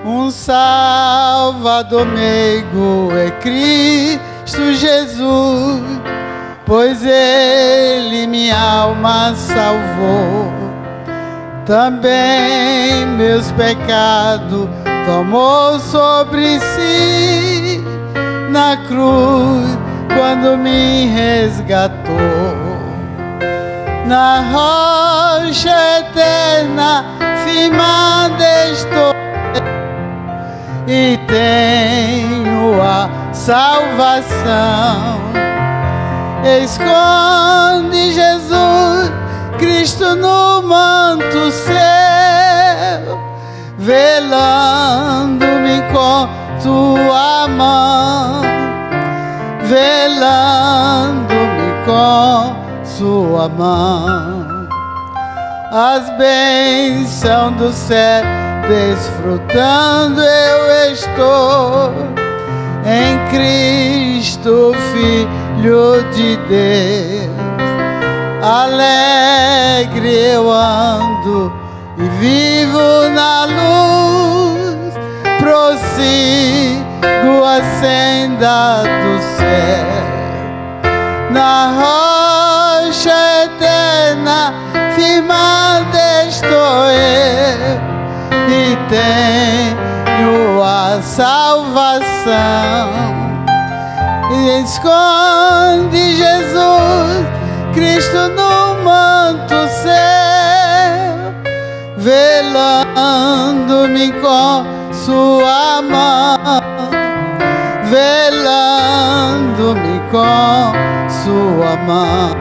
Um Salvador meigo é Cristo Jesus, pois Ele minha alma salvou. Também meus pecados tomou sobre si na cruz, quando me resgatou. Na rocha eterna firmada estou, e tenho a salvação. Esconde Jesus Cristo no manto céu, velando-me com tua mão, velando-me com sua mão. As bênçãos do céu desfrutando eu estou, em Cristo Filho de Deus. Alegre eu ando e vivo na luz, prossigo a senda do céu. Na rocha eterna firmada estou eu, e tenho a salvação. E esconde Jesus Cristo no manto céu, velando-me com sua mão, velando-me com sua mão.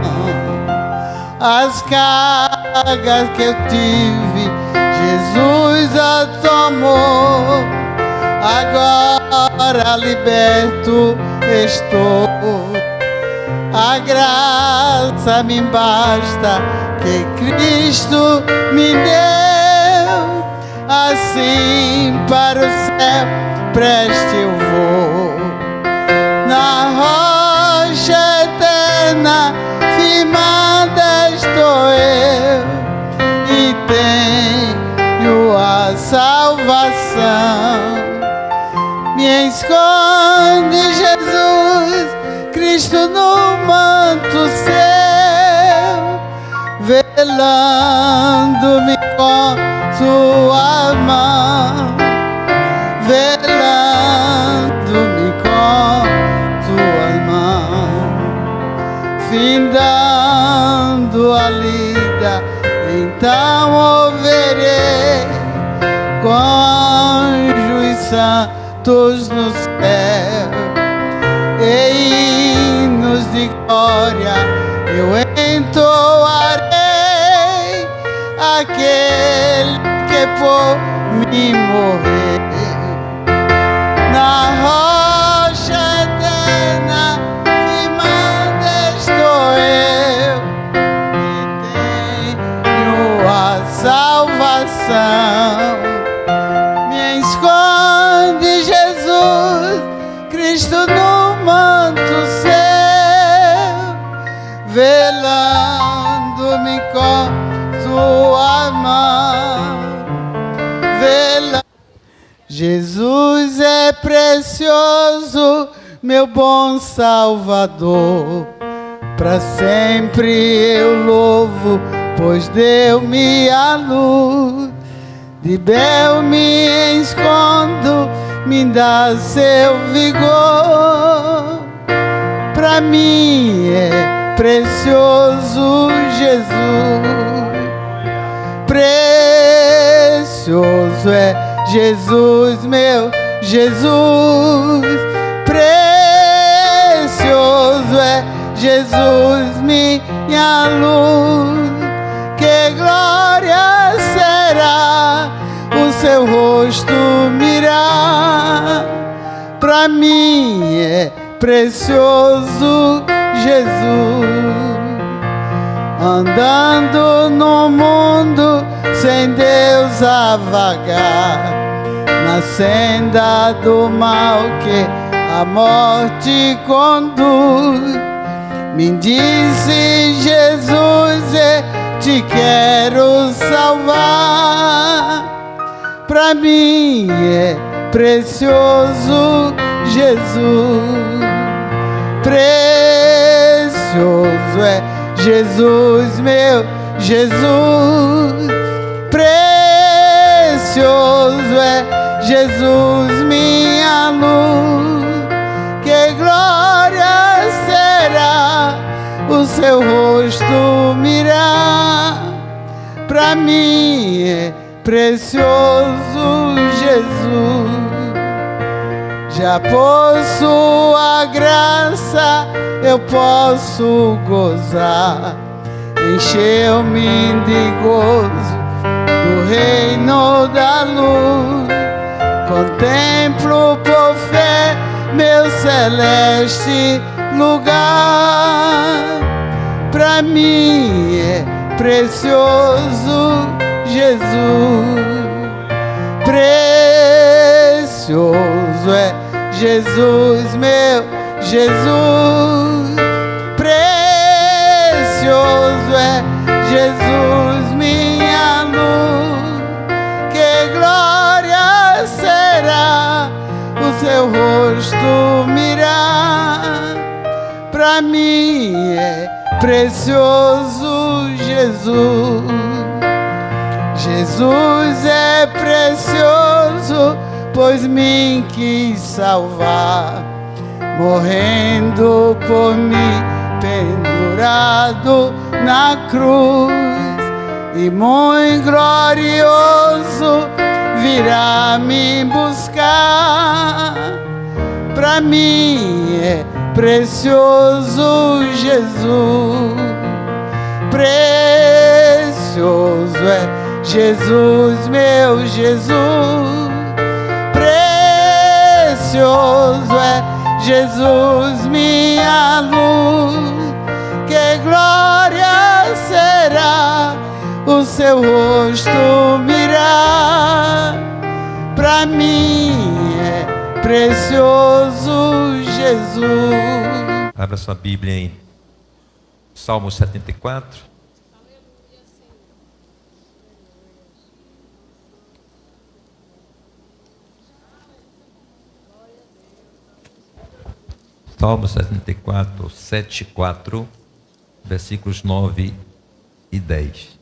As cargas que eu tive, Jesus a tomou. Agora liberto estou. A graça me basta que Cristo me deu. Assim para o céu preste eu vou. Na rocha eterna firmada estou eu, e tenho a salvação. Me esconde Jesus Cristo no manto céu, velando-me com sua mão, velando-me com sua mão. Findando a lida, então ouvirei com anjos santos no céu, e hinos de glória eu entoarei, aquele que por mim morreu. Na rocha eterna firmada estou eu, e tenho a salvação. Me esconde Jesus Cristo no manto céu, velando-me com sua mão, Jesus é precioso, meu bom Salvador. Para sempre eu louvo, pois deu-me a luz. De bel me escondo, me dá seu vigor. Para mim é precioso Jesus, precioso é Jesus, meu Jesus, precioso é Jesus, minha luz. Que glória será o seu rosto mirar. Para mim é precioso Jesus. Andando no mundo sem Deus a vagar, na senda do mal que a morte conduz, me disse Jesus, eu te quero salvar. Pra Pra mim é precioso Jesus. Precioso é Jesus, meu Jesus. Precioso é Jesus, minha luz. Que glória será o seu rosto mirar. Pra mim é precioso Jesus. Já por sua graça eu posso gozar. Encheu-me de gozo do reino da luz. Contemplo por fé meu celeste lugar. Pra mim é precioso Jesus. Precioso é Jesus, meu Jesus. Precioso é Jesus, minha luz. Que glória será o seu rosto mirar. Pra mim é precioso Jesus. Jesus é precioso, pois me quis salvar, morrendo por mim, pendurado na cruz. E muito glorioso virá me buscar. Pra mim é precioso Jesus. Precioso é Jesus, meu Jesus. Precioso é Jesus, minha luz. Que glória será o seu rosto mirar. Pra mim é precioso Jesus. Abra sua Bíblia em Salmo 74. Salmo 74, 7 e 4, versículos 9 e 10.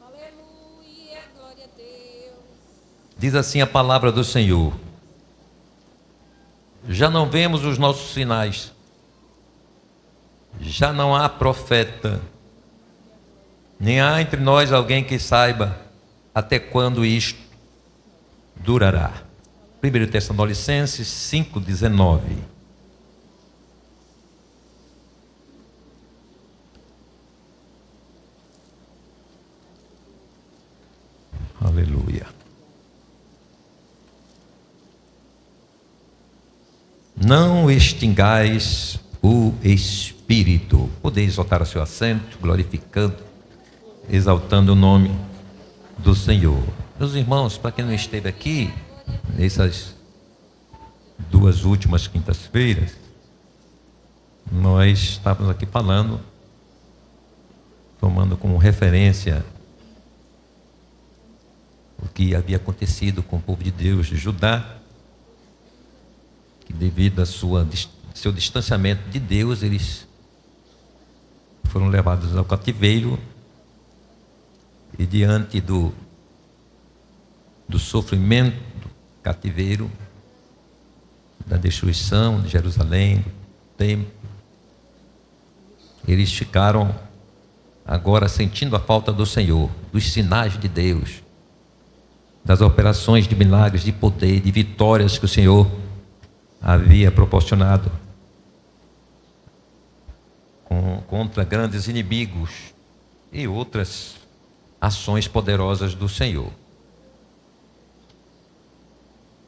Aleluia, glória a Deus. Diz assim a palavra do Senhor: já não vemos os nossos sinais, já não há profeta, nem há entre nós alguém que saiba até quando isto durará. 1 Tessalonicenses 5,19. Aleluia. Não extingais o Espírito. Podeis voltar ao seu assento, glorificando, exaltando o nome do Senhor. Meus irmãos, para quem não esteve aqui, nessas duas últimas quintas-feiras, nós estávamos aqui falando, tomando como referência o que havia acontecido com o povo de Deus de Judá, que devido a seu distanciamento de Deus, eles foram levados ao cativeiro, e diante do sofrimento do cativeiro, da destruição de Jerusalém, do templo, eles ficaram agora sentindo a falta do Senhor, dos sinais de Deus, das operações de milagres, de poder, de vitórias que o Senhor havia proporcionado contra grandes inimigos e outras ações poderosas do Senhor.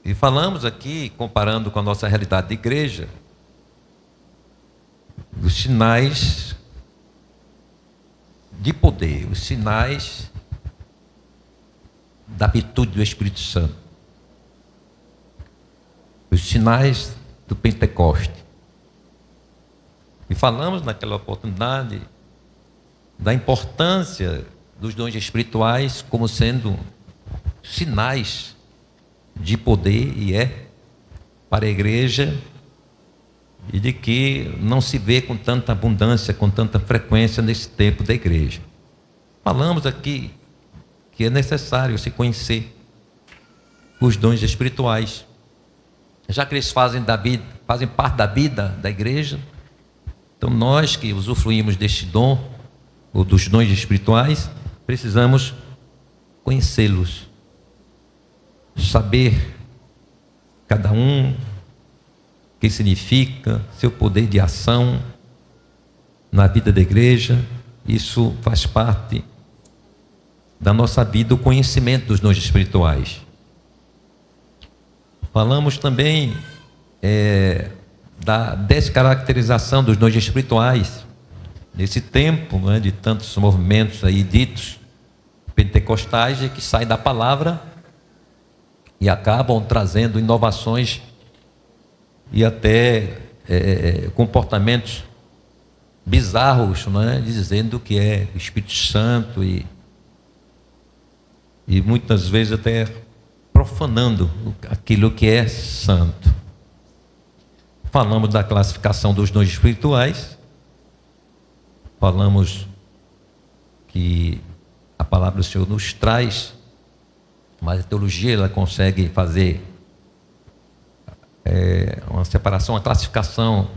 E falamos aqui, comparando com a nossa realidade de igreja, dos sinais de poder, os sinais da virtude do Espírito Santo, os sinais do Pentecoste. E falamos naquela oportunidade da importância dos dons espirituais como sendo sinais de poder, e para a igreja, e de que não se vê com tanta abundância, com tanta frequência nesse tempo da igreja. Falamos aqui que é necessário se conhecer os dons espirituais, já que eles fazem parte da vida da igreja. Então nós que usufruímos deste dom, ou dos dons espirituais, precisamos conhecê-los, saber cada um o que significa, seu poder de ação na vida da igreja. Isso faz parte da nossa vida, o conhecimento dos dons espirituais. Falamos também da descaracterização dos dons espirituais. Nesse tempo, né, de tantos movimentos aí ditos pentecostais, que saem da palavra e acabam trazendo inovações e até comportamentos bizarros, né, dizendo que é o Espírito Santo e muitas vezes até profanando aquilo que é santo. Falamos da classificação dos dons espirituais. Falamos que a palavra do Senhor nos traz, mas a teologia ela consegue fazer uma separação, uma classificação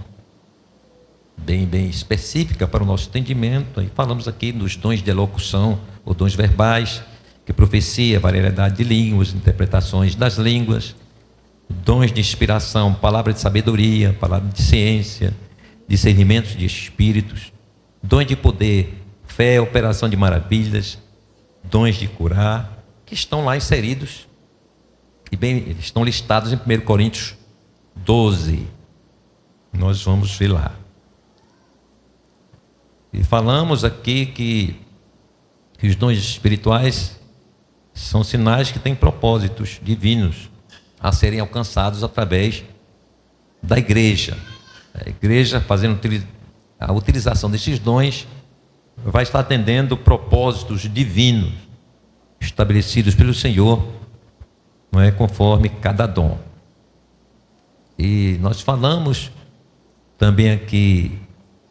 bem específica para o nosso entendimento. E falamos aqui dos dons de elocução, ou dons verbais, que profecia, variedade de línguas, interpretações das línguas, dons de inspiração, palavra de sabedoria, palavra de ciência, discernimentos de espíritos, dons de poder, fé, operação de maravilhas, dons de curar, que estão lá inseridos, eles estão listados em 1 Coríntios 12. Nós vamos ver lá. E falamos aqui que os dons espirituais são sinais que têm propósitos divinos a serem alcançados através da igreja. A igreja, fazendo a utilização desses dons, vai estar atendendo propósitos divinos estabelecidos pelo Senhor, não é, conforme cada dom. E nós falamos também aqui,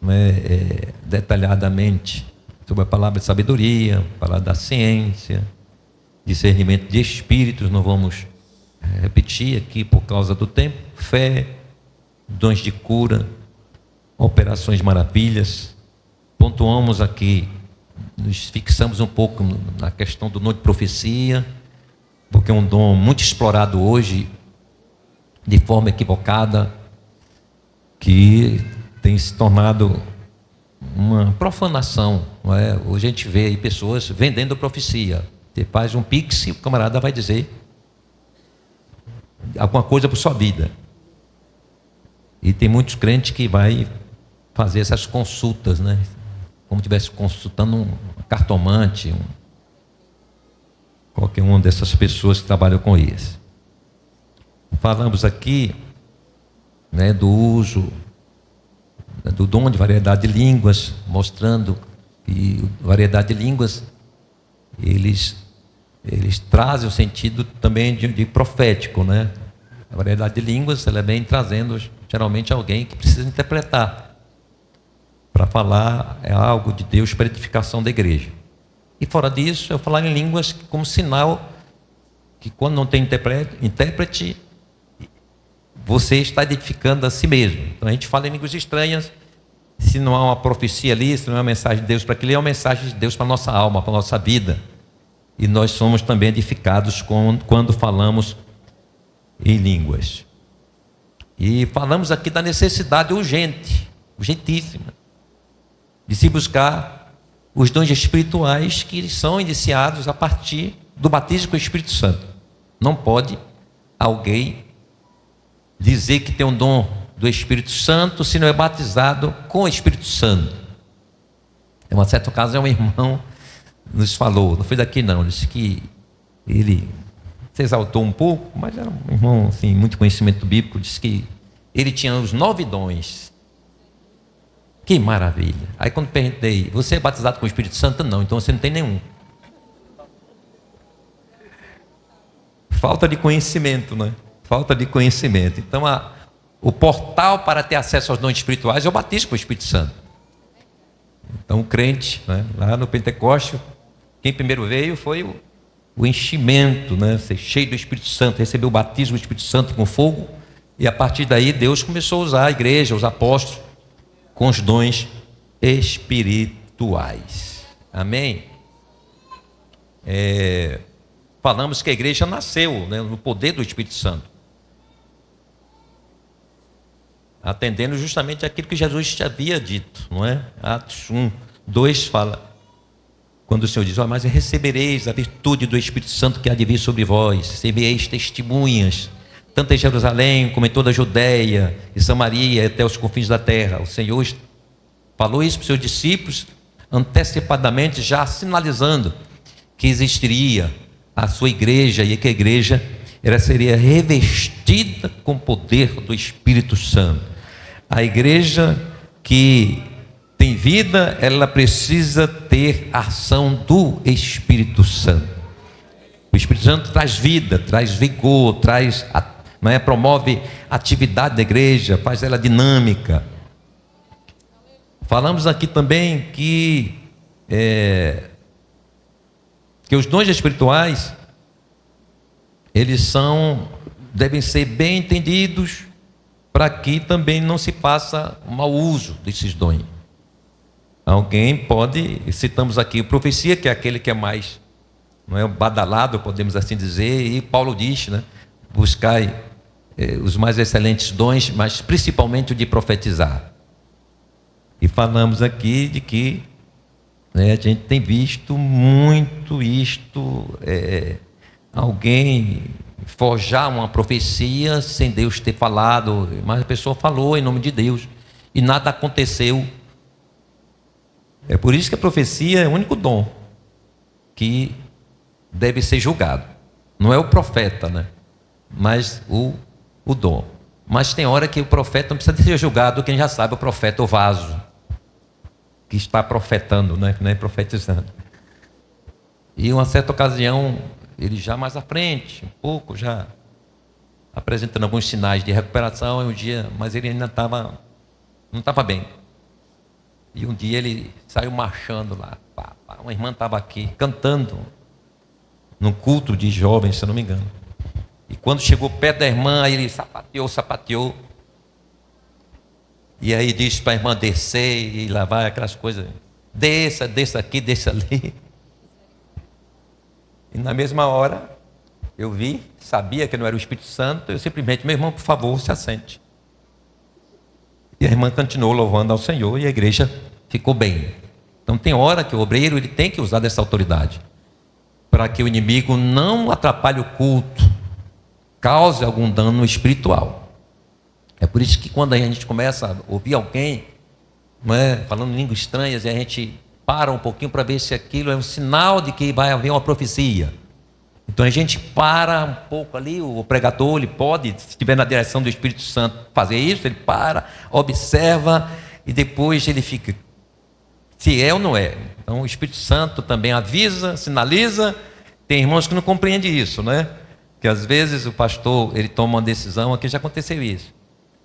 não é, detalhadamente sobre a palavra de sabedoria, a palavra da ciência, discernimento de espíritos. Não vamos repetir aqui por causa do tempo. Fé, dons de cura, operações de maravilhas. Pontuamos aqui, nos fixamos um pouco na questão do dom de profecia, porque é um dom muito explorado hoje de forma equivocada, que tem se tornado uma profanação, não é? Hoje a gente vê aí pessoas vendendo profecia. Você faz um pix e o camarada vai dizer alguma coisa para sua vida. E tem muitos crentes que vai fazer essas consultas, né? Como se estivesse consultando um cartomante, qualquer uma dessas pessoas que trabalham com isso. Falamos aqui, né, do uso do dom de variedade de línguas, mostrando que variedade de línguas eles trazem o sentido também de profético, né? A variedade de línguas ela vem trazendo geralmente alguém que precisa interpretar para falar algo de Deus para a edificação da igreja. E fora disso, eu falar em línguas como sinal que quando não tem intérprete, você está edificando a si mesmo. Então a gente fala em línguas estranhas, se não há uma profecia ali, se não é uma mensagem de Deus para aquilo, é uma mensagem de Deus para a nossa alma, para a nossa vida. E nós somos também edificados quando falamos em línguas. E falamos aqui da necessidade urgentíssima, de se buscar os dons espirituais que são iniciados a partir do batismo com o Espírito Santo. Não pode alguém dizer que tem um dom do Espírito Santo se não é batizado com o Espírito Santo. Em uma certa ocasião, um irmão nos falou, não foi daqui não, disse que ele se exaltou um pouco, mas era um irmão assim, muito conhecimento bíblico, disse que ele tinha os 9 dons. Que maravilha! Aí quando perguntei, você é batizado com o Espírito Santo? Não, então você não tem nenhum. Falta de conhecimento, né? Falta de conhecimento. Então, o portal para ter acesso aos dons espirituais é o batismo com o Espírito Santo. Então, o crente, né, lá no Pentecostes, quem primeiro veio foi o enchimento, né? Ser cheio do Espírito Santo, receber o batismo do Espírito Santo com fogo. E a partir daí, Deus começou a usar a igreja, os apóstolos, com os dons espirituais. Amém? Falamos que a igreja nasceu, né, no poder do Espírito Santo, atendendo justamente aquilo que Jesus havia dito, não é? Atos 1:2 fala, quando o Senhor diz: mas recebereis a virtude do Espírito Santo que há de vir sobre vós, sereis testemunhas, tanto em Jerusalém como em toda a Judéia e Samaria, até os confins da terra. O Senhor falou isso para os seus discípulos, antecipadamente, já sinalizando que existiria a sua igreja, e que a igreja seria revestida com o poder do Espírito Santo. A igreja que tem vida, ela precisa ter a ação do Espírito Santo. O Espírito Santo traz vida, traz vigor, promove a atividade da igreja, faz ela dinâmica. Falamos aqui também que os dons espirituais, eles devem ser bem entendidos, para que também não se faça um mau uso desses dons. Alguém pode, citamos aqui profecia, que é aquele que é mais, não é, badalado, podemos assim dizer, e Paulo diz, né, buscai os mais excelentes dons, mas principalmente o de profetizar. E falamos aqui de que a gente tem visto muito isto, alguém forjar uma profecia sem Deus ter falado, mas a pessoa falou em nome de Deus e nada aconteceu. É por isso que a profecia é o único dom que deve ser julgado. Não é o profeta, né? Mas o dom. Mas tem hora que o profeta não precisa ser julgado, quem já sabe, o profeta, o vaso que está profetando, né? Não é profetizando. E uma certa ocasião, ele já mais à frente, um pouco, já apresentando alguns sinais de recuperação, um dia, mas ele ainda não estava bem. E um dia ele saiu marchando lá, uma irmã estava aqui, cantando, num culto de jovens, se eu não me engano. E quando chegou perto da irmã, aí ele sapateou. E aí disse para a irmã descer, e lá vai aquelas coisas, desça aqui, desça ali. E na mesma hora, eu sabia que não era o Espírito Santo, eu simplesmente: meu irmão, por favor, se assente. E a irmã continuou louvando ao Senhor, e a igreja ficou bem. Então tem hora que o obreiro ele tem que usar dessa autoridade, para que o inimigo não atrapalhe o culto, cause algum dano espiritual. É por isso que quando a gente começa a ouvir alguém, não é, falando línguas estranhas, e a gente para um pouquinho para ver se aquilo é um sinal de que vai haver uma profecia. Então a gente para um pouco ali, o pregador, ele pode, se estiver na direção do Espírito Santo, fazer isso, ele para, observa, e depois ele fica, se é ou não é. Então o Espírito Santo também avisa, sinaliza. Tem irmãos que não compreendem isso, né? Que às vezes o pastor, ele toma uma decisão, aqui já aconteceu isso.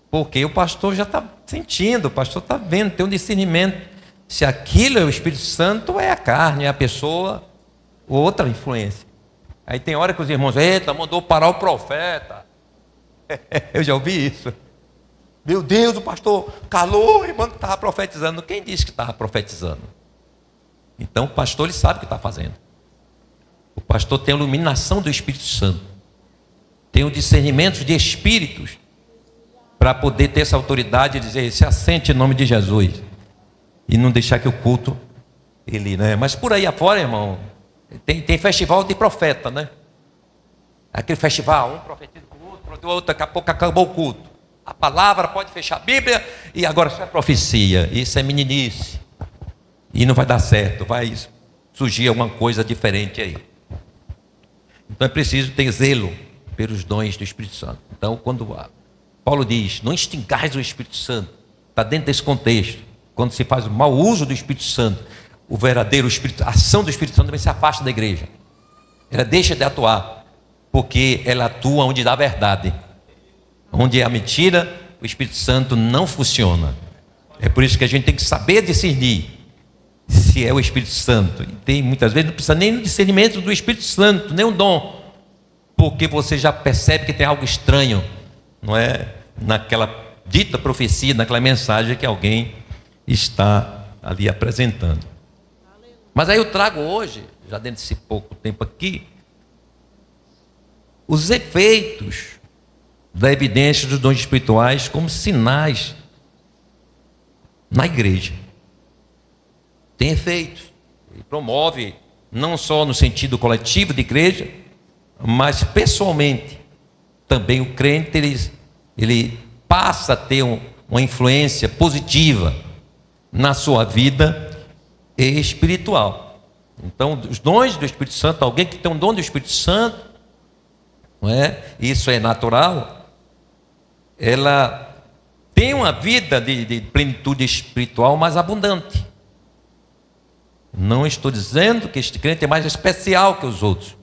Porque o pastor já está sentindo, o pastor está vendo, tem um discernimento. Se aquilo é o Espírito Santo, ou é a carne, é a pessoa, ou outra influência. Aí tem hora que os irmãos: eita, mandou parar o profeta. Eu já ouvi isso. Meu Deus, o pastor calou, o irmão estava profetizando. Quem disse que estava profetizando? Então o pastor, ele sabe o que está fazendo. O pastor tem a iluminação do Espírito Santo, tem o discernimento de espíritos, para poder ter essa autoridade e dizer: se assente em nome de Jesus, e não deixar que o culto, né? Mas por aí afora, irmão, tem festival de profeta, né? Aquele festival, um profetiza com o outro, daqui a pouco acabou o culto. A palavra pode fechar a Bíblia, e agora só é profecia. Isso é meninice, e não vai dar certo, vai surgir alguma coisa diferente aí. Então é preciso ter zelo pelos dons do Espírito Santo. Então, quando Paulo diz: não extingais o Espírito Santo, está dentro desse contexto. Quando se faz o mau uso do Espírito Santo, o verdadeiro Espírito, a ação do Espírito Santo também se afasta da igreja. Ela deixa de atuar, porque ela atua onde dá a verdade. Onde é a mentira, o Espírito Santo não funciona. É por isso que a gente tem que saber discernir se é o Espírito Santo. E tem muitas vezes não precisa nem do discernimento do Espírito Santo, nem o dom, porque você já percebe que tem algo estranho, não é? Naquela dita profecia, naquela mensagem que alguém está ali apresentando. Mas aí eu trago hoje, já dentro desse pouco tempo aqui, os efeitos da evidência dos dons espirituais como sinais na igreja. Tem efeitos, e promove não só no sentido coletivo de igreja, mas pessoalmente também o crente ele passa a ter uma influência positiva na sua vida espiritual. Então, os dons do Espírito Santo, alguém que tem um dom do Espírito Santo, não é? Isso é natural, ela tem uma vida de plenitude espiritual mais abundante. Não estou dizendo que este crente é mais especial que os outros,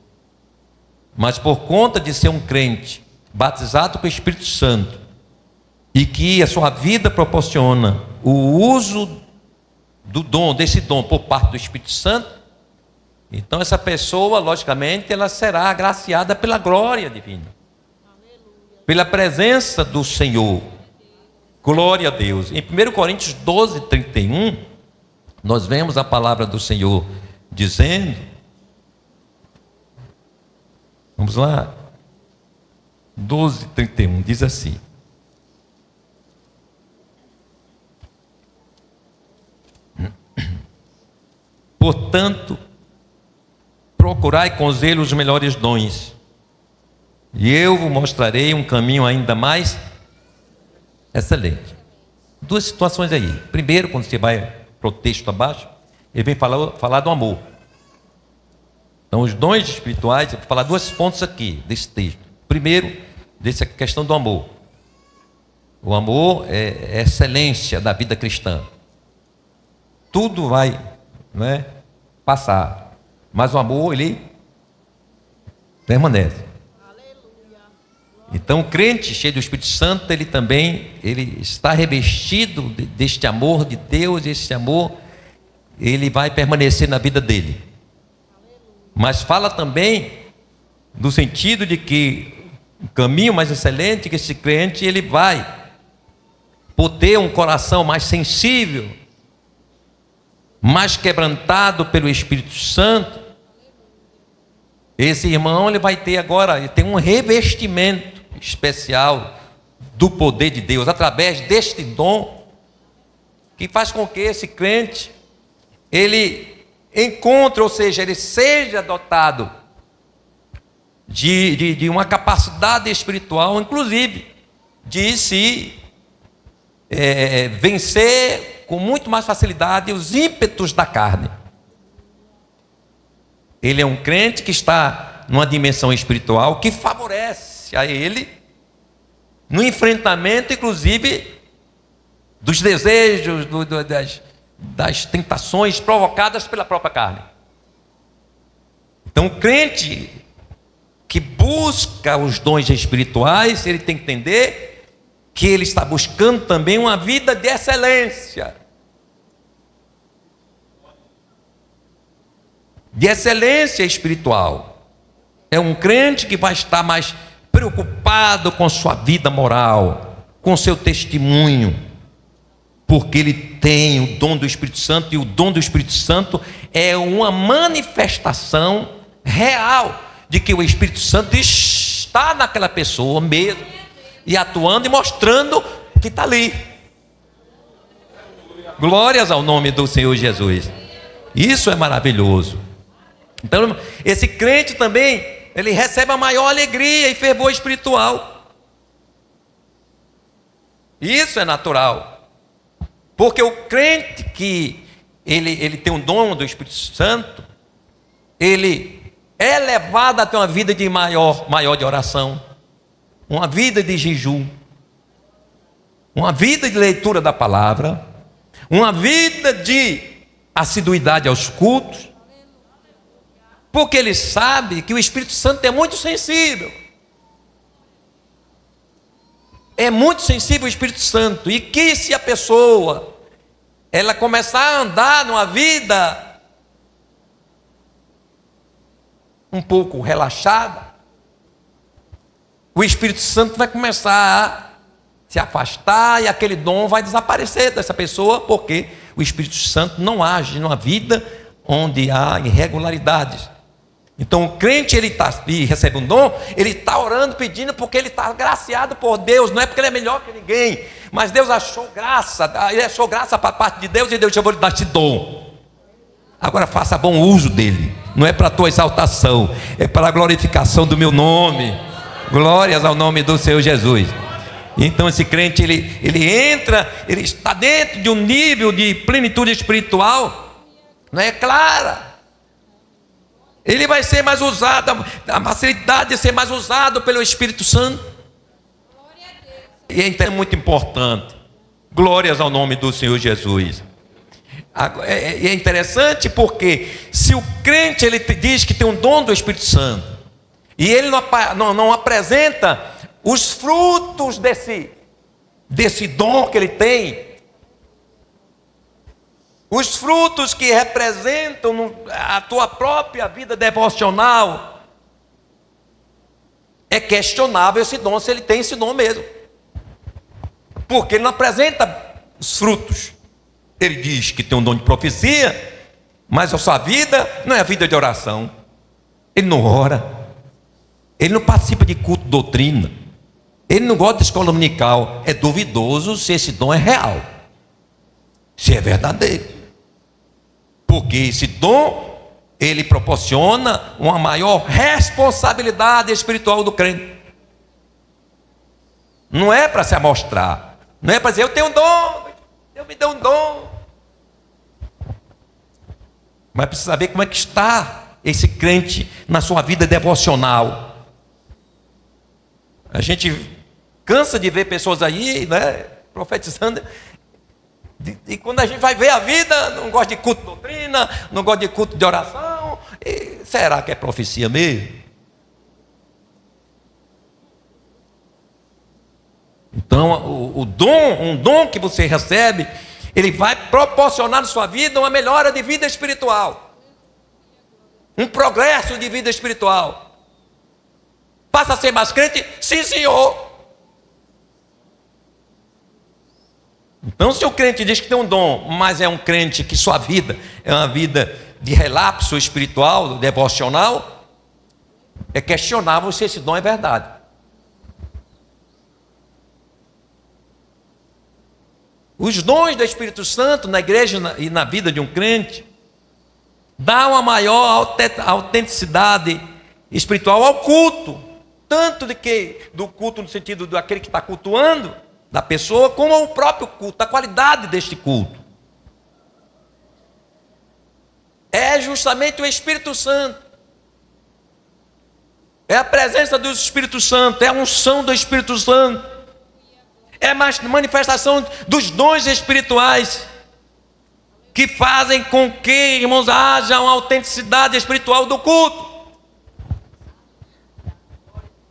mas por conta de ser um crente batizado com o Espírito Santo e que a sua vida proporciona o uso do dom, desse dom por parte do Espírito Santo, então essa pessoa, logicamente, ela será agraciada pela glória divina, pela presença do Senhor. Glória a Deus. Em 1 Coríntios 12, 31, nós vemos a palavra do Senhor dizendo, vamos lá, 12, 31, diz assim: portanto, procurai com zelo os melhores dons, e eu vos mostrarei um caminho ainda mais excelente. Duas situações aí. Primeiro, quando você vai para o texto abaixo, ele vem falar do amor. Então, os dons espirituais, eu vou falar dois pontos aqui desse texto. Primeiro, dessa questão do amor. O amor é a excelência da vida cristã. Tudo vai, não é, passar, mas o amor, ele permanece. Então, o crente cheio do Espírito Santo, ele está revestido deste amor de Deus, e esse amor, ele vai permanecer na vida dele. Mas fala também no sentido de que o caminho mais excelente, que esse crente, ele vai por ter um coração mais sensível, mais quebrantado pelo Espírito Santo. Esse irmão, ele vai ter agora, ele tem um revestimento especial do poder de Deus, através deste dom, que faz com que esse crente, ele encontre, ou seja, ele seja dotado de uma capacidade espiritual, inclusive, de se vencer com muito mais facilidade os ímpetos da carne. Ele é um crente que está numa dimensão espiritual que favorece a ele no enfrentamento, inclusive, dos desejos, das tentações provocadas pela própria carne. Então, o crente que busca os dons espirituais, ele tem que entender que ele está buscando também uma vida de excelência. De excelência espiritual. É um crente que vai estar mais preocupado com sua vida moral, com seu testemunho, porque ele tem o dom do Espírito Santo, e o dom do Espírito Santo é uma manifestação real de que o Espírito Santo está naquela pessoa mesmo, e atuando e mostrando que está ali. Glórias ao nome do Senhor Jesus. Isso é maravilhoso. Então, esse crente também, ele recebe a maior alegria e fervor espiritual. Isso é natural. Porque o crente que ele tem um dom do Espírito Santo, ele é levado a ter uma vida de maior de oração, uma vida de jejum, uma vida de leitura da palavra, uma vida de assiduidade aos cultos. Porque ele sabe que o Espírito Santo é muito sensível. É muito sensível o Espírito Santo. E que se a pessoa, ela começar a andar numa vida um pouco relaxada, o Espírito Santo vai começar a se afastar e aquele dom vai desaparecer dessa pessoa, porque o Espírito Santo não age numa vida onde há irregularidades. Então o crente, ele recebe um dom, ele está orando, pedindo, porque ele está agraciado por Deus, não é porque ele é melhor que ninguém, mas Deus achou graça, ele achou graça para parte de Deus, e Deus chamou ele de dar esse dom. Agora faça bom uso dele, não é para a tua exaltação, é para a glorificação do meu nome. Glórias ao nome do Senhor Jesus. Então esse crente, ele entra, ele está dentro de um nível de plenitude espiritual, não é clara. Ele vai ser mais usado, a facilidade de ser mais usado pelo Espírito Santo. E é muito importante. Glórias ao nome do Senhor Jesus. É interessante porque se o crente, ele diz que tem um dom do Espírito Santo, e ele não apresenta os frutos desse dom que ele tem, os frutos que representam a tua própria vida devocional, é questionável esse dom, se ele tem esse dom mesmo, porque ele não apresenta os frutos. Ele diz que tem um dom de profecia, mas a sua vida não é a vida de oração. Ele não ora, ele não participa de culto, doutrina, ele não gosta de escola dominical. É duvidoso se esse dom é real, se é verdadeiro, porque esse dom, ele proporciona uma maior responsabilidade espiritual do crente. Não é para se amostrar, não é para dizer eu tenho um dom, Deus me deu um dom, mas precisa saber como é que está esse crente na sua vida devocional. A gente cansa de ver pessoas aí, né, profetizando, e quando a gente vai ver a vida, não gosta de culto de doutrina, não gosta de culto de oração. E será que é profecia mesmo? Então um dom que você recebe, ele vai proporcionar na sua vida uma melhora de vida espiritual, um progresso de vida espiritual. Passa a ser mais crente? Sim, senhor. Então, se o crente diz que tem um dom, mas é um crente que sua vida é uma vida de relapso espiritual, devocional, é questionável se esse dom é verdade. Os dons do Espírito Santo na igreja e na vida de um crente dão uma maior autenticidade espiritual ao culto, tanto do culto no sentido daquele que está cultuando, da pessoa, como ao próprio culto, a qualidade deste culto. É justamente o Espírito Santo, é a presença do Espírito Santo, é a unção do Espírito Santo, é a manifestação dos dons espirituais que fazem com que, irmãos, haja uma autenticidade espiritual do culto.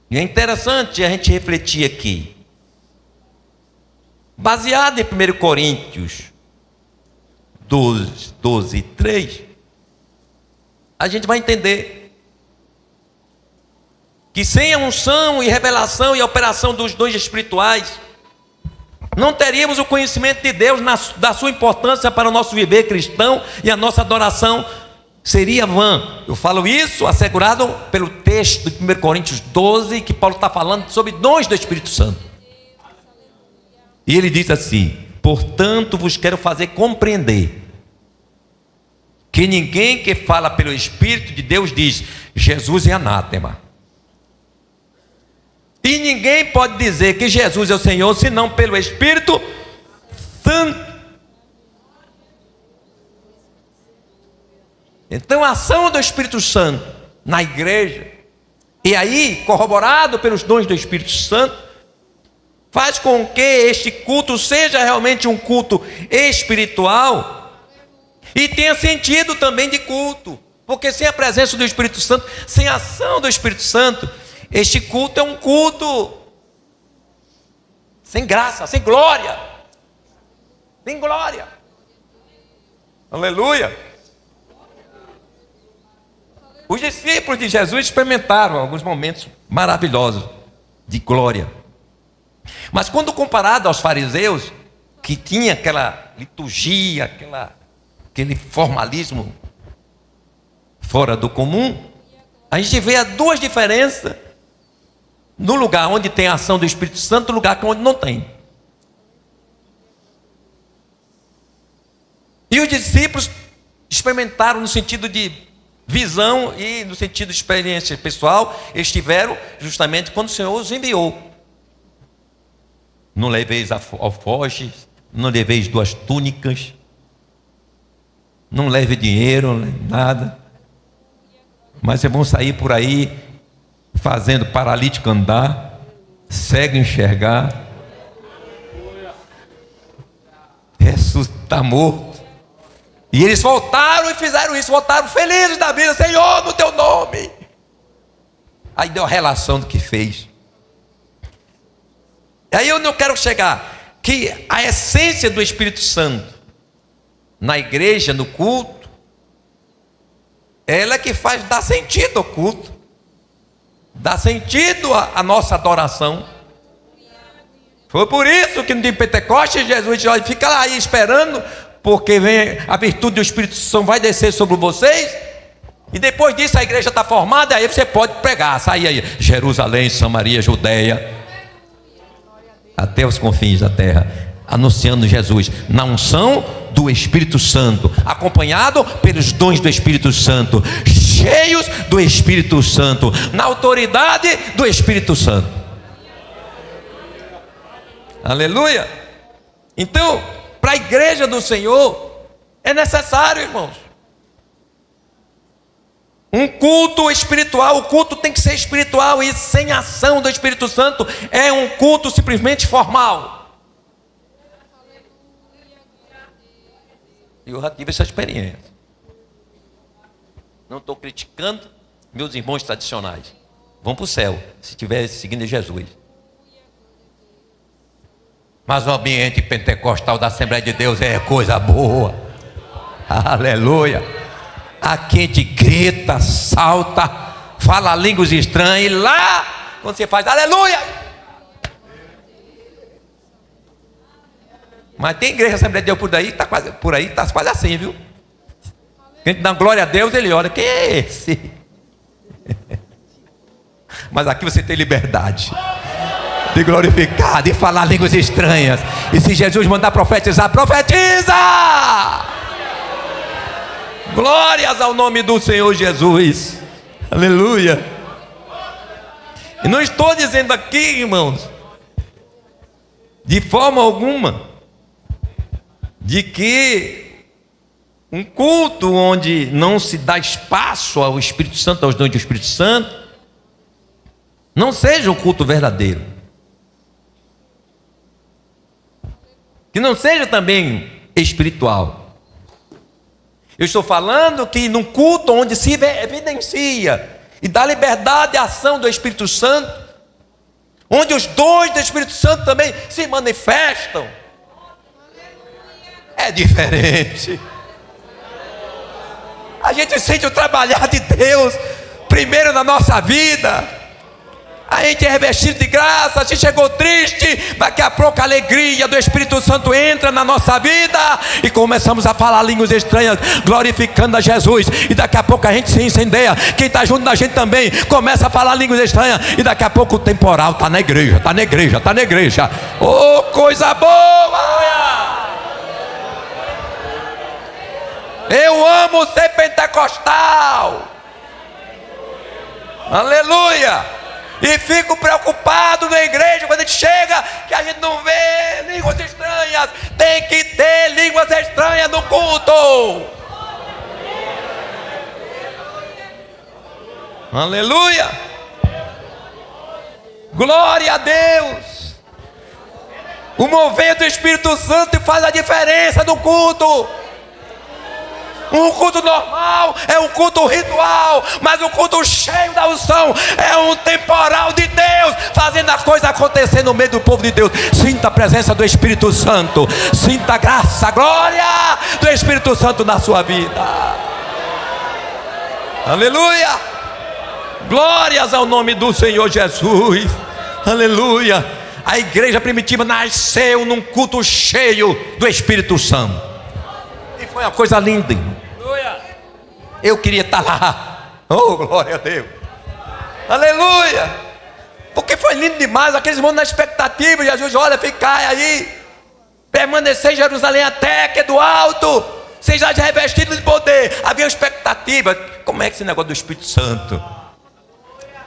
E é interessante a gente refletir aqui, baseado em 1 Coríntios 12, 3, a gente vai entender que sem a unção e revelação e a operação dos dons espirituais, não teríamos o conhecimento de Deus da sua importância para o nosso viver cristão, e a nossa adoração seria vã. Eu falo isso assegurado pelo texto de 1 Coríntios 12, que Paulo está falando sobre dons do Espírito Santo. E ele diz assim: portanto vos quero fazer compreender que ninguém que fala pelo Espírito de Deus diz Jesus é anátema. E ninguém pode dizer que Jesus é o Senhor senão pelo Espírito Santo. Então a ação do Espírito Santo na igreja, e aí corroborado pelos dons do Espírito Santo, faz com que este culto seja realmente um culto espiritual e tenha sentido também de culto. Porque sem a presença do Espírito Santo, sem a ação do Espírito Santo, este culto é um culto sem graça, sem glória. Sem glória. Aleluia. Os discípulos de Jesus experimentaram alguns momentos maravilhosos de glória. Mas quando comparado aos fariseus, que tinha aquela liturgia, aquele formalismo fora do comum, a gente vê duas diferenças no lugar onde tem a ação do Espírito Santo e no lugar onde não tem. E os discípulos experimentaram no sentido de visão e no sentido de experiência pessoal, eles tiveram justamente quando o Senhor os enviou. Não leveis alforjes, não leveis 2 túnicas, não leve dinheiro, nada. Mas vão sair por aí fazendo paralítico andar, cego enxergar, ressuscitar morto. E eles voltaram e fizeram isso, voltaram felizes da vida, Senhor, no teu nome. Aí deu a relação do que fez. Aí eu não quero chegar, que a essência do Espírito Santo, na igreja, no culto, ela é que faz dar sentido ao culto, dá sentido à nossa adoração. Foi por isso que no dia de Pentecostes, Jesus disse, olha, fica lá aí esperando, porque vem a virtude do Espírito Santo vai descer sobre vocês, e depois disso a igreja está formada, aí você pode pregar, sair aí, Jerusalém, Samaria, Judeia, até os confins da terra, anunciando Jesus, na unção do Espírito Santo, acompanhado pelos dons do Espírito Santo, cheios do Espírito Santo, na autoridade do Espírito Santo. Aleluia! Então, para a igreja do Senhor, é necessário, irmãos, um culto espiritual. O culto tem que ser espiritual, e sem a ação do Espírito Santo é um culto simplesmente formal. Eu já tive essa experiência. Não estou criticando meus irmãos tradicionais. Vão para o céu, se estiver seguindo Jesus. Mas o ambiente pentecostal da Assembleia de Deus é coisa boa. Aleluia. Aqui a gente grita, salta, fala línguas estranhas, e lá, quando você faz aleluia. Mas tem igreja Assembleia de Deus por aí está quase assim, viu? Quem dá glória a Deus, ele olha, quem é esse? Mas aqui você tem liberdade de glorificar, de falar línguas estranhas. E se Jesus mandar profetizar, profetiza! Glórias ao nome do Senhor Jesus. Aleluia. E não estou dizendo aqui, irmãos, de forma alguma, de que um culto onde não se dá espaço ao Espírito Santo, aos dons do Espírito Santo, não seja um culto verdadeiro. Que não seja também espiritual. Eu estou falando que num culto onde se evidencia e dá liberdade à ação do Espírito Santo, onde os dons do Espírito Santo também se manifestam, é diferente. A gente sente o trabalhar de Deus primeiro na nossa vida. A gente é revestido de graça. Se chegou triste, daqui a pouco a alegria do Espírito Santo entra na nossa vida e começamos a falar línguas estranhas, glorificando a Jesus. E daqui a pouco a gente se incendeia. Quem está junto da gente também começa a falar línguas estranhas. E daqui a pouco o temporal está na igreja, está na igreja, está na igreja. Oh, coisa boa! Eu amo ser pentecostal. Aleluia! E fico preocupado na igreja quando a gente chega, que a gente não vê línguas estranhas. Tem que ter línguas estranhas no culto. Aleluia! Glória a Deus! O mover do Espírito Santo faz a diferença no culto. Um culto normal é um culto ritual, mas o culto cheio da unção é um temporal de Deus, fazendo a coisa acontecer no meio do povo de Deus. Sinta a presença do Espírito Santo, sinta a graça, a glória do Espírito Santo na sua vida. Aleluia! Glórias ao nome do Senhor Jesus. Aleluia! A igreja primitiva nasceu num culto cheio do Espírito Santo. E foi uma coisa linda. Eu queria estar lá. Oh, glória a Deus. Aleluia. Porque foi lindo demais. Aqueles irmãos na expectativa. Jesus, olha, ficai aí, permanecer em Jerusalém até que do alto seja revestido de poder. Havia expectativa. Como é que esse negócio do Espírito Santo?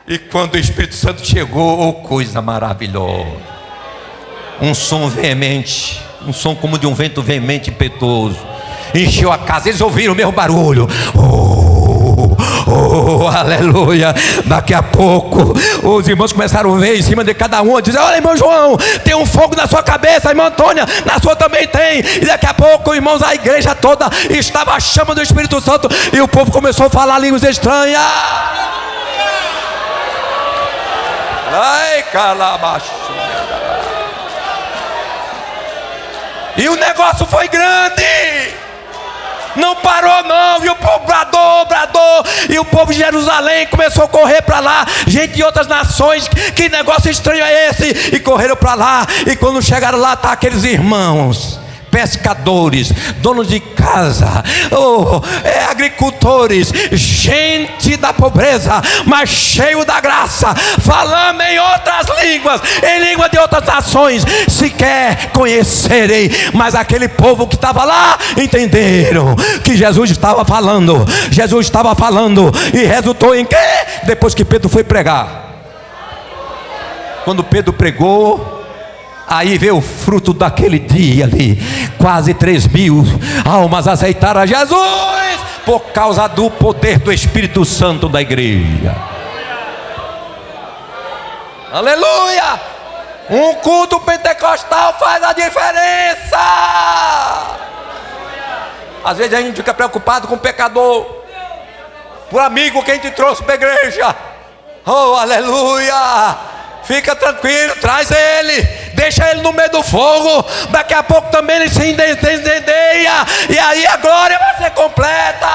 E quando o Espírito Santo chegou, oh, coisa maravilhosa. Um som veemente, um som como de um vento veemente e impetuoso, encheu a casa. Eles ouviram o mesmo barulho. Oh, aleluia. Daqui a pouco os irmãos começaram a ver em cima de cada um, a dizer: olha, irmão João, tem um fogo na sua cabeça, irmã Antônia, na sua também tem. E daqui a pouco, irmãos, a igreja toda estava a chama do Espírito Santo, e o povo começou a falar línguas estranhas. Ai, calabaço. E o negócio foi grande. Não parou não. E o povo bradou. E o povo de Jerusalém começou a correr para lá. Gente de outras nações, que negócio estranho é esse? E correram para lá. E quando chegaram lá, tá aqueles irmãos pescadores, donos de casa, agricultores, gente da pobreza, mas cheio da graça, falando em outras línguas, em língua de outras nações, sequer conhecerem. Mas aquele povo que estava lá entenderam que Jesus estava falando. Jesus estava falando, e resultou em quê? Depois que Pedro foi pregar. Quando Pedro pregou, aí veio o fruto daquele dia ali. Quase 3.000 almas aceitaram a Jesus por causa do poder do Espírito Santo da igreja. Aleluia! Um culto pentecostal faz a diferença. Às vezes a gente fica preocupado com o pecador, por amigo que a gente trouxe para a igreja. Oh, aleluia! Fica tranquilo, traz ele, deixa ele no meio do fogo. Daqui a pouco também ele se incendeia, e aí a glória vai ser completa.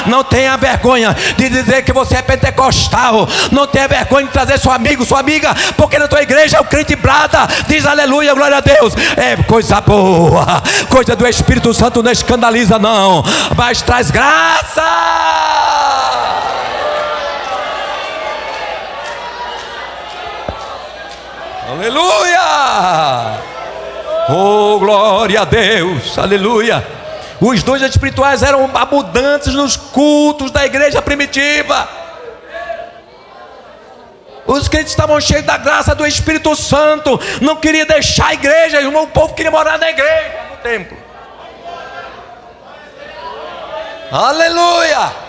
Não tenha vergonha de dizer que você é pentecostal. Não tenha vergonha de trazer seu amigo, sua amiga, porque na tua igreja o crente brada, diz aleluia, glória a Deus. É coisa boa, coisa do Espírito Santo. Não escandaliza não, mas traz graça. Aleluia! Oh, glória a Deus, aleluia! Os dons espirituais eram abundantes nos cultos da igreja primitiva. Os crentes estavam cheios da graça do Espírito Santo. Não queria deixar a igreja, irmão. O povo queria morar na igreja, no templo. Aleluia!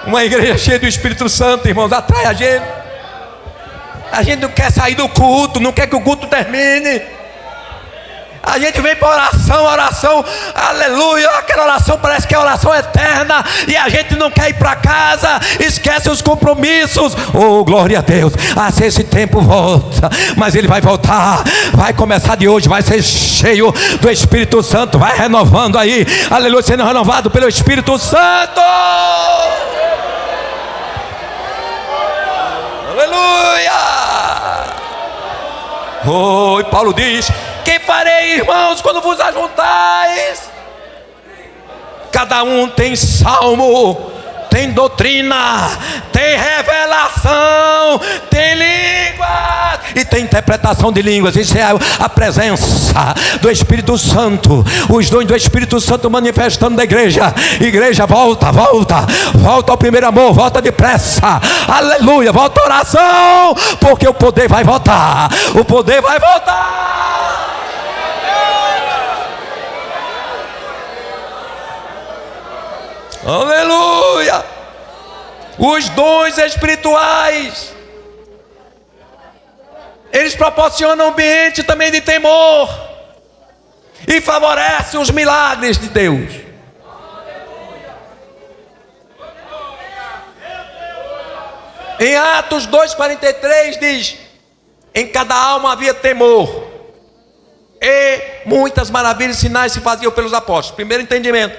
Uma igreja cheia do Espírito Santo, irmãos, atrai a gente. A gente não quer sair do culto, não quer que o culto termine. A gente vem para oração, aleluia. Aquela oração parece que é oração eterna, e a gente não quer ir para casa, esquece os compromissos. Oh, glória a Deus. Se esse tempo volta, mas ele vai voltar. Vai começar de hoje, vai ser cheio do Espírito Santo. Vai renovando aí, aleluia, sendo renovado pelo Espírito Santo. Aleluia! Oh, e Paulo diz: que farei, irmãos, quando vos ajuntais? Cada um tem salmo, tem doutrina, tem revelação, tem línguas e tem interpretação de línguas. Isso é a presença do Espírito Santo, os dons do Espírito Santo manifestando na igreja. Igreja, volta ao primeiro amor, volta depressa, aleluia, volta a oração, porque o poder vai voltar, o poder vai voltar. Aleluia! Os dons espirituais Eles proporcionam um ambiente também de temor e favorecem os milagres de Deus. Em Atos 2,43 diz: em cada alma havia temor, e muitas maravilhas e sinais se faziam pelos apóstolos. Primeiro entendimento,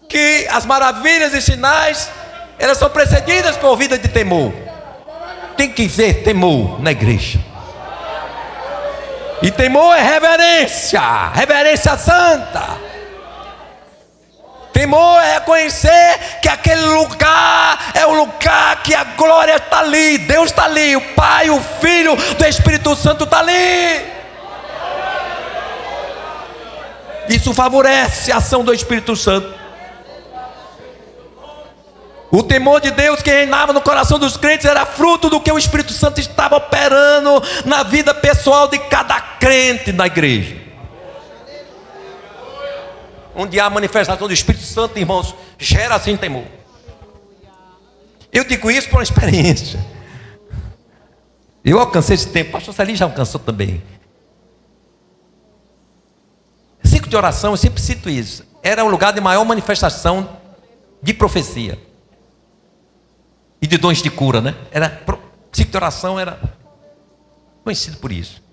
que as maravilhas e sinais, elas são precedidas por vida de temor. Tem que ter temor na igreja. E temor é reverência, reverência santa. Temor é reconhecer que aquele lugar é o lugar que a glória está ali, Deus está ali, o Pai, o Filho, o Espírito Santo está ali. Isso favorece a ação do Espírito Santo. O temor de Deus que reinava no coração dos crentes era fruto do que o Espírito Santo estava operando na vida pessoal de cada crente na igreja. Onde há a manifestação do Espírito Santo, irmãos, gera assim temor. Eu digo isso por uma experiência. Eu alcancei esse tempo, o pastor Celi já alcançou também. Ciclo de oração, eu sempre cito isso, era o lugar de maior manifestação de profecia e de dons de cura, né? Ciclo de oração era conhecido por isso.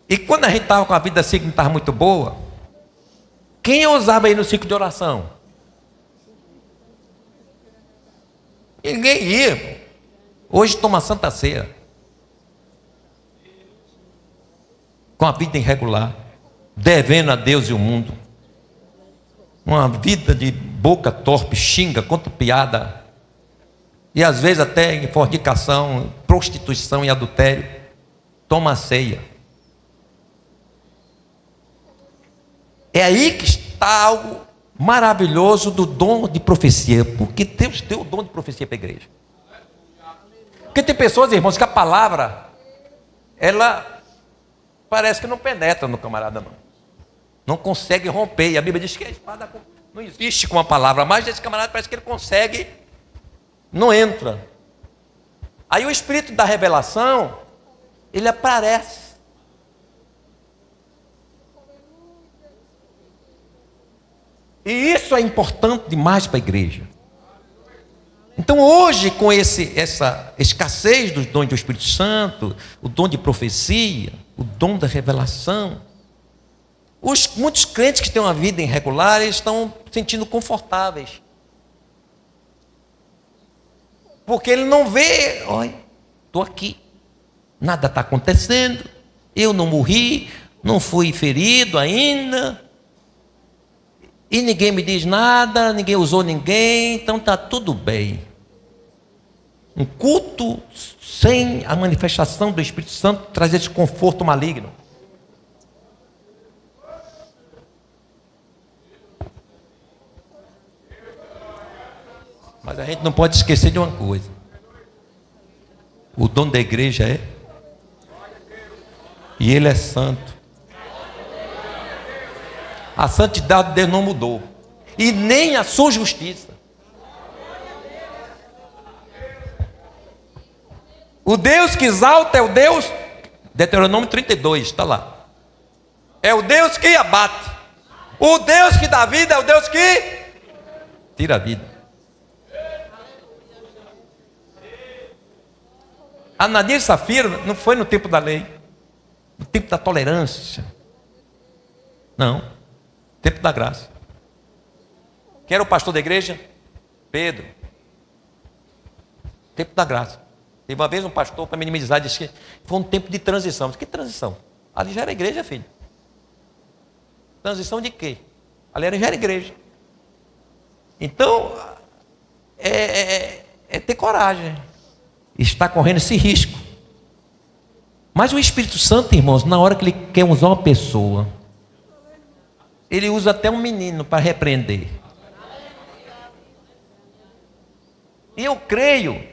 E quando a gente estava com a vida assim que não estava muito boa, quem ousava ir no ciclo de oração? Ninguém ia. Hoje toma Santa Ceia, com a vida irregular, devendo a Deus e o mundo, uma vida de boca torpe, xinga, conta piada, e às vezes até em fornicação, prostituição e adultério, toma ceia. É aí que está algo maravilhoso do dom de profecia, porque Deus deu o dom de profecia para a igreja. Porque tem pessoas, irmãos, que a palavra, ela parece que não penetra no camarada, não consegue romper, e a Bíblia diz que a espada não existe com a palavra, mas esse camarada parece que ele consegue, não entra. Aí o espírito da revelação, ele aparece. E isso é importante demais para a igreja. Então hoje, com essa escassez dos dons do Espírito Santo, o dom de profecia, o dom da revelação, muitos crentes que têm uma vida irregular estão se sentindo confortáveis. Porque ele não vê, olha, estou aqui, nada está acontecendo, eu não morri, não fui ferido ainda, e ninguém me diz nada, ninguém usou ninguém, então está tudo bem. Um culto sem a manifestação do Espírito Santo traz esse conforto maligno. Mas a gente não pode esquecer de uma coisa: o dono da igreja é, e ele é santo. A santidade de Deus não mudou, e nem a sua justiça. O Deus que exalta é o Deus, Deuteronômio 32, está lá. É o Deus que abate. O Deus que dá vida é o Deus que tira a vida. Ananias e Safira não foi no tempo da lei, no tempo da tolerância. Não. Tempo da graça. Quem era o pastor da igreja? Pedro. Tempo da graça. Teve uma vez um pastor, para minimizar, disse que foi um tempo de transição. Que transição? Ali já era igreja, filho. Transição de quê? Ali já era igreja. Então, é ter coragem. Está correndo esse risco. Mas o Espírito Santo, irmãos, na hora que ele quer usar uma pessoa, ele usa até um menino para repreender. E eu creio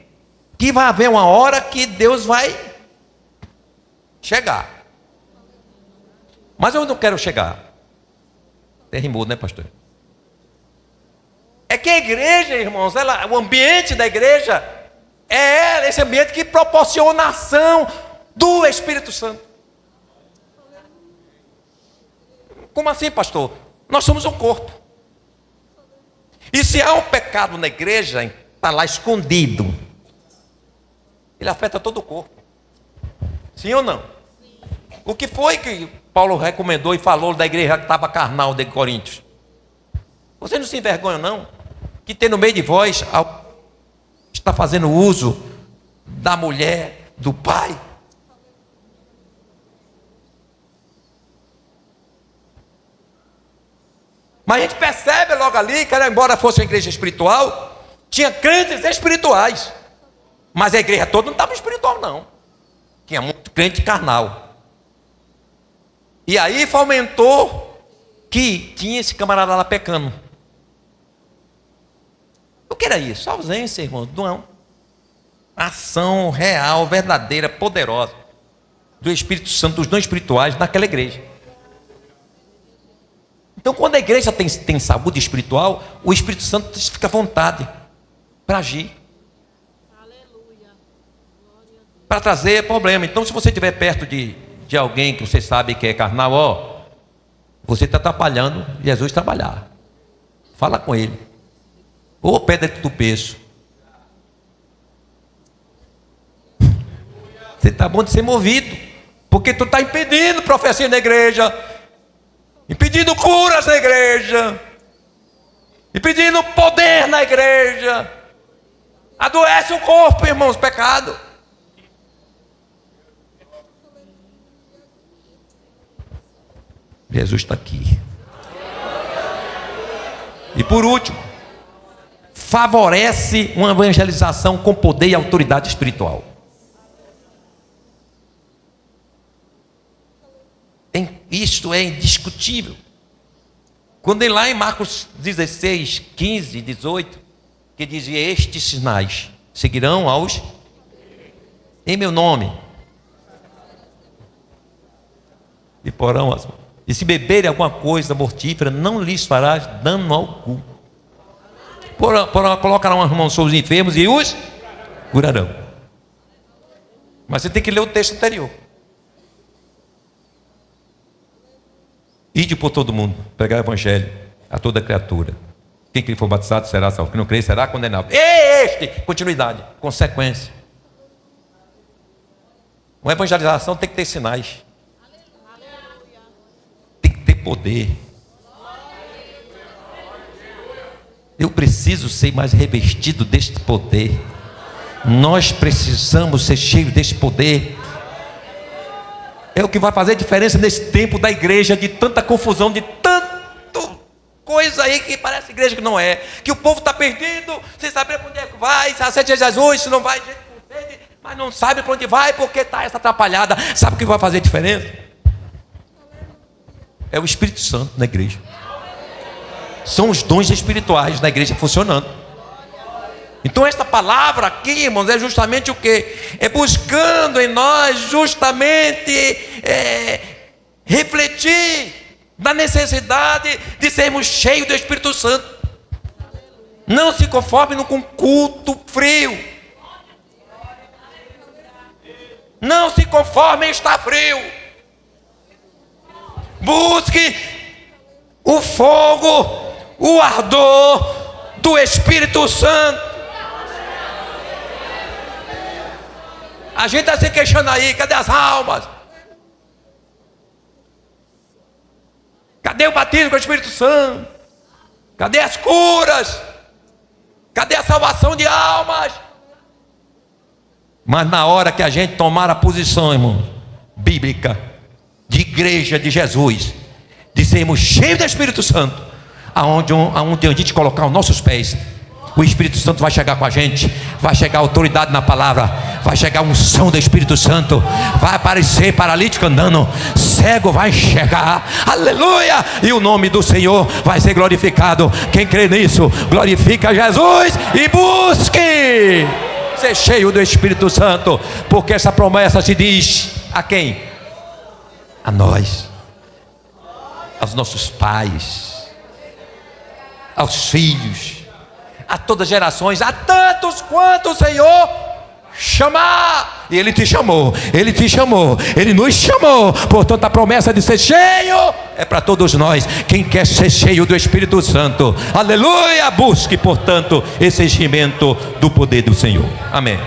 que vai haver uma hora que Deus vai chegar. Mas eu não quero chegar. Até rimou, né, pastor? É que a igreja, irmãos, o ambiente da igreja É esse ambiente que proporciona a ação do Espírito Santo. Como assim, pastor? Nós somos um corpo. E se há um pecado na igreja, está lá escondido, ele afeta todo o corpo. Sim ou não? Sim. O que foi que Paulo recomendou e falou da igreja que estava carnal de Coríntios? Você não se envergonha, não? Que tem no meio de vós, está fazendo uso da mulher, do pai. Mas a gente percebe logo ali que, embora fosse uma igreja espiritual, tinha crentes espirituais. Mas a igreja toda não estava espiritual, não. Tinha muito crente carnal. E aí fomentou que tinha esse camarada lá pecando. O que era isso? Ausência, irmãos, de uma ação real, verdadeira, poderosa do Espírito Santo, dos dons espirituais naquela igreja. Então, quando a igreja tem saúde espiritual, o Espírito Santo fica à vontade para agir, para trazer problema. Então, se você estiver perto de alguém que você sabe que é carnal, você está atrapalhando Jesus trabalhar. Fala com ele. Ou pedra do peso. Você está bom de ser movido, porque tu está impedindo profecia na igreja, impedindo curas na igreja, impedindo poder na igreja. Adoece o corpo, irmãos, pecado. Jesus está aqui. E por último, favorece uma evangelização com poder e autoridade espiritual. Isto é indiscutível. Quando ele lá em Marcos 16, 15, 18, que dizia: estes sinais seguirão aos em meu nome, e porão as mãos. E se beberem alguma coisa mortífera, não lhes farás dano algum. Colocarão as mãos sobre os enfermos e os curarão. Mas você tem que ler o texto anterior. Ide por todo mundo, pregar o evangelho a toda criatura. Quem que for batizado será salvo, quem não crer será condenado. Continuidade, consequência. Uma evangelização tem que ter sinais. Tem que ter poder. Eu preciso ser mais revestido deste poder. Nós precisamos ser cheios deste poder. É o que vai fazer diferença nesse tempo da igreja, de tanta confusão, de tanto coisa aí que parece igreja que não é. Que o povo está perdido, sem saber para onde é que vai, se aceita Jesus, se não vai, gente com sede, mas não sabe para onde vai, porque está essa atrapalhada. Sabe o que vai fazer diferença? É o Espírito Santo na igreja. São os dons espirituais na igreja funcionando. Então esta palavra aqui, irmãos, é justamente o quê? É buscando em nós justamente refletir na necessidade de sermos cheios do Espírito Santo. Não se conforme com culto frio. Não se conforme em estar frio. Busque o fogo, o ardor do Espírito Santo. A gente está se queixando aí, cadê as almas? Cadê o batismo com o Espírito Santo? Cadê as curas? Cadê a salvação de almas? Mas na hora que a gente tomar a posição, irmão, bíblica, de igreja de Jesus, de sermos cheios do Espírito Santo, aonde a gente colocar os nossos pés, o Espírito Santo vai chegar com a gente, vai chegar autoridade na palavra, vai chegar a unção do Espírito Santo, vai aparecer paralítico andando, cego vai chegar, aleluia, e o nome do Senhor vai ser glorificado. Quem crê nisso, glorifica Jesus e busque ser cheio do Espírito Santo, porque essa promessa se diz a quem? A nós, aos nossos pais, aos filhos, a todas as gerações, a tantos quanto o Senhor chamar. E Ele te chamou, Ele te chamou, Ele nos chamou. Portanto, a promessa de ser cheio é para todos nós. Quem quer ser cheio do Espírito Santo, aleluia, busque, portanto, esse enchimento do poder do Senhor. Amém.